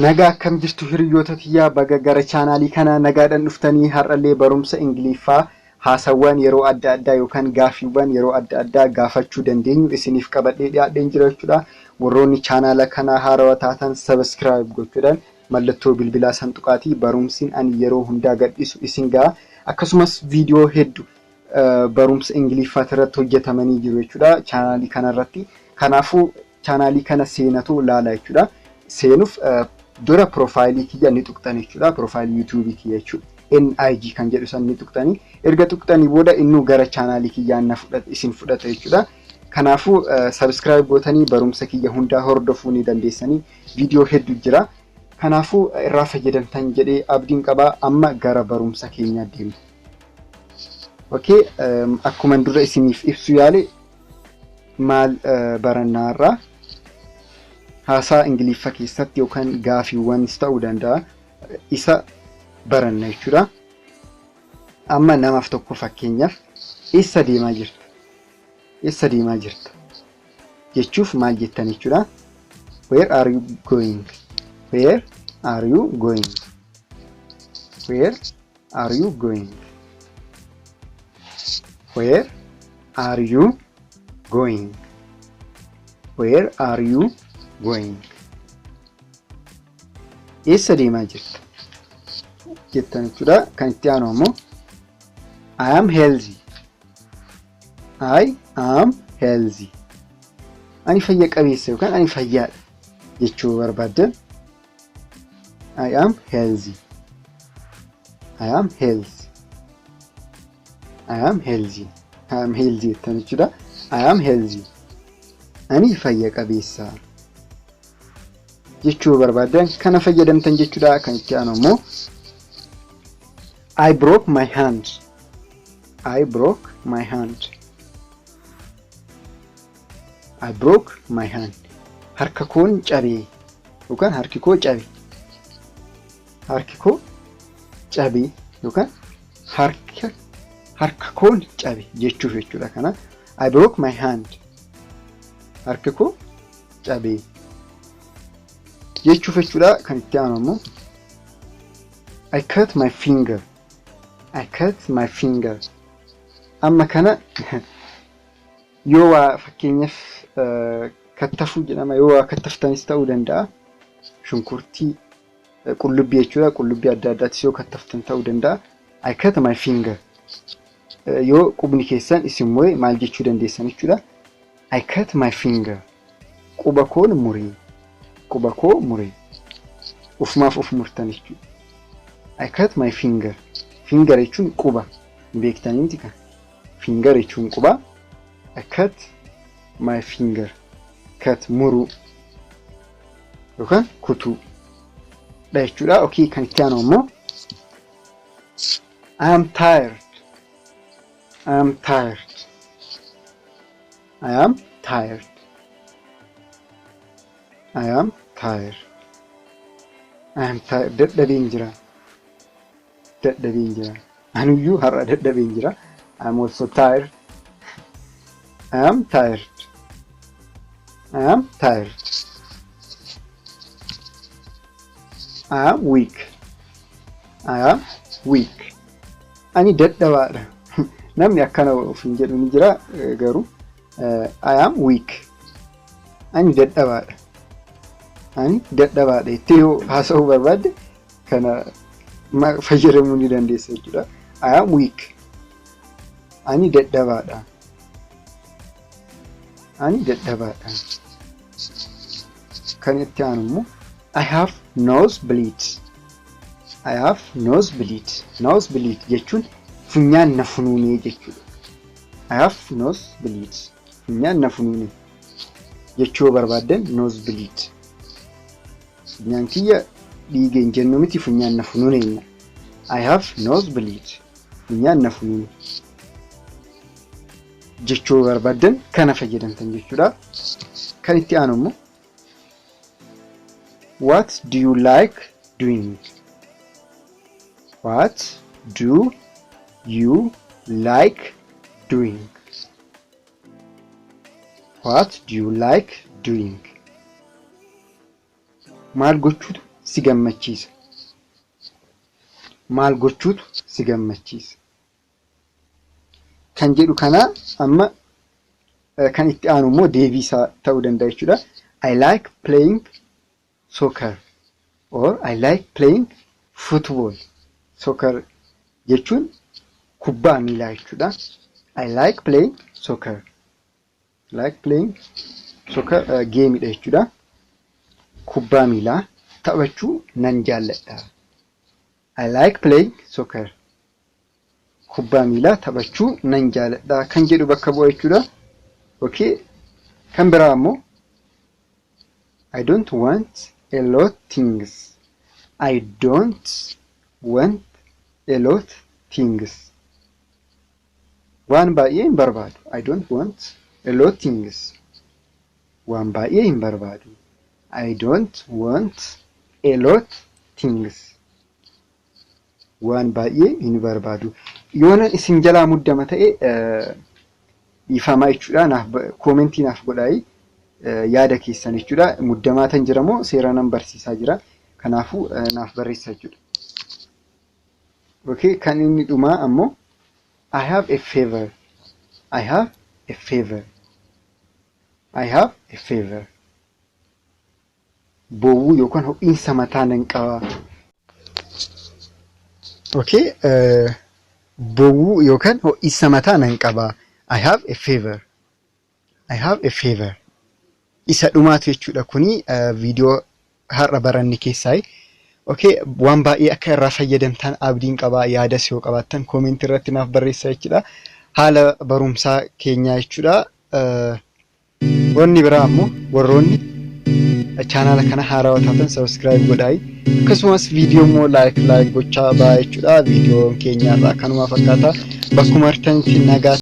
Nagaa akkam jirtu hiriyoota tiyyaa baga gara chaanaalii kana nagaadhaan dhuftanii har'allee barumsa Ingiliiffaa haasawwan yeroo adda addaa yookaan gaafiiwwan yeroo adda addaa gaafachuu dandeenyu isiniif qabadhee dhiyaadheen jira jechuudha. Warroonni chaanaala kana haarawaa taatan subscribe gochuudhaan mallattoo bilbilaa santuqaatii barumsiin ani yeroo hundaa gadhiisu isin ga'a. Akkasumas viidiyoo hedduu barumsa Ingiliiffaa irratti hojjetamanii jiru jechuudha chaanaalii kana irratti. Kanaafuu chaanaalii kana seenatu laala jechuudha. Seenuuf dura profaayilii kiyya ni tuqxanii jechuudha. Profaayilii YouTube kiyya jechuudha. NIG kan jedhu san ni tuqxanii. Erga tuqxanii booda innu gara chaanaalii kiyyaan na fudhata isin fudhata jechuudha. Kanaafuu subscribe gootanii barumsa kiyya hundaa hordofuu ni dandeessanii. Viidiyoo hedduu jira. Kanaafuu irraa fayyadamtan jedhee abdiin qaba. Amma gara barumsa keenya deemna. Okay, akkuma dura isiniif ibsu yaale maal barannaa irraa haasa Ingiliiffa keessatti yookaan gaafiiwwanis ta'uu danda'a isa baranna jechuudha. Amma namaaf tokko fakkeenyaaf eessa deemaa jirta? Eessa deemaa jirta? Jechuuf maal jettan jechuudha? Where are you going? Where are you going? Where are you going? Where are you going? Where are you going? Eessa deemaa jirta? Jettan jechuudha. Kan itti aanu ammoo I am healthy. I am healthy. Ani fayya qabeessa yookaan ani fayyaadha jechuu barbaaddan I am healthy. I am healthy. I am healthy. I am healthy jettan jechuudha. I am healthy. Ani fayya qabeessa jechuu barbaaddan kana fayyadamtan jechuudha. Kan itti aanu ammoo I broke my hand. I broke my hand. I broke my hand. Harka koon cabee yookaan harki koo cabe. Harki koo cabe yookaan harka koon cabe jechuuf jechuudha. Kana I broke my hand. Harka koo cabe jechuuf jechuudha. Kan itti aanu ammoo I cut my finger. I cut my finger. Amma kana yoo waa fakkeenyaaf kattafuu jedhama. Yoo waa kattaftanis ta'uu danda'a. Shunkurtii qullubbii jechuudha. Qullubbii adda addaattis yoo kattaftan ta'uu danda'a. I cut my finger. Yoo qubni keessan isin moo'e maal jechuu dandeessan jechuudha. I cut my finger. Quba koon muree. Quba koo muree. Ufumaaf uf murtan jechuudha. I cut my finger. Finger jechuun quba. Beektanii miti kan. Finger jechuun quba. I cut my finger. Cut muruu yookaan kutuu dha jechuudha. Okay, kan itti aanu ammoo I am tired. I am tired. I am tired. I am tired. I am tired. Dadhabeen jira. Dadhabeen jira. Anuyyuu har'a dadhabeen jira. I am also tired. I am tired. I am tired. I am weak. I am weak. Ani dadhabaadha. Namni akkana of hin jedhu ni jira garuu I am weak. Ani dadhabaadha. Ani dadhabaadha itti yoo haasa'uu barbaadde kana fayyadamuu ni dandeessa jechuudha. I am weak. Ani dadhabaadha. Ani dadhabaadha. Kan itti aanu immoo I have nosebleed. I have nosebleed. Nosebleed jechuun funyaan na funuunee jechuudha. I have nosebleed. Funyaan na funuunee jechuu barbaaddan nosebleed. Funyaan kiyya dhiigeen jennu miti funyaan na funuunee. I have nosebleed. Funyaan na funuunee jechuu barbaaddan kana fayyadamtan jechuudha. Kan itti aanu immoo What do you like doing? What do you like doing? What do you like doing? Maal gochuutu si gammachiisa. Maal gochuutu si gammachiisa. Kan jedhu kana amma kan itti aanu immoo deebiisaa ta'uu danda'a jechuudha. I like playing soccer or I like playing football. Soccer jechuun kubbaa miilaa jechuudha. I like playing soccer. Like playing soccer game dha jechuudha. Kubbaa miilaa taphachuu nan jaalladha. I like playing soccer. Kubbaa miilaa taphachuu nan jaalladha kan jedhu bakka bu'a jechuudha. Okay. Kan biraa immoo I don't want a lot things. I don't want a lot things. Waan baay'ee hin barbaadu. I don't want a lot things. Waan baay'ee hin barbaadu. I don't want a lot things. Waan baay'ee hin barbaadu. Yoona isin jalaa muddama ta'e ifamaa jechuudha. Naaf koomentii naaf godhaayi. Yaada keessan jechuudha. Muddamaa tan jira moo seera nan barsiisaa jira. Kanaafuu naaf barreessaa jechuudha. Okay, kan inni dhumaa ammoo I have a favor. I have a favor. I have a favor. Bowwuu yookaan ho'iinsa mataa nan qaba. Okay, bowwuu yookaan ho'iinsa mataa nan qaba. I have a favor. I have a favor. Isa dhumaatu jechuudha kuni viidiyoo har'a baranni keessaayi. Okay, waan baay'ee akka irraa fayyadamtan abdiin qaba. Yaadas yoo qabaattan koomentii irratti naaf barreessaa jechuudha. Haala barumsaa keenyaa jechuudha. Wanni biraa ammoo warroonni chaanaala kana haarawaa taatan subscribe godhaayi. Akkasumas viidiyoo immoo like gochaa baa jechuudha. Viidiyoon keenya irraa kanuma fakkaata. Bakkuma artanitti nagaa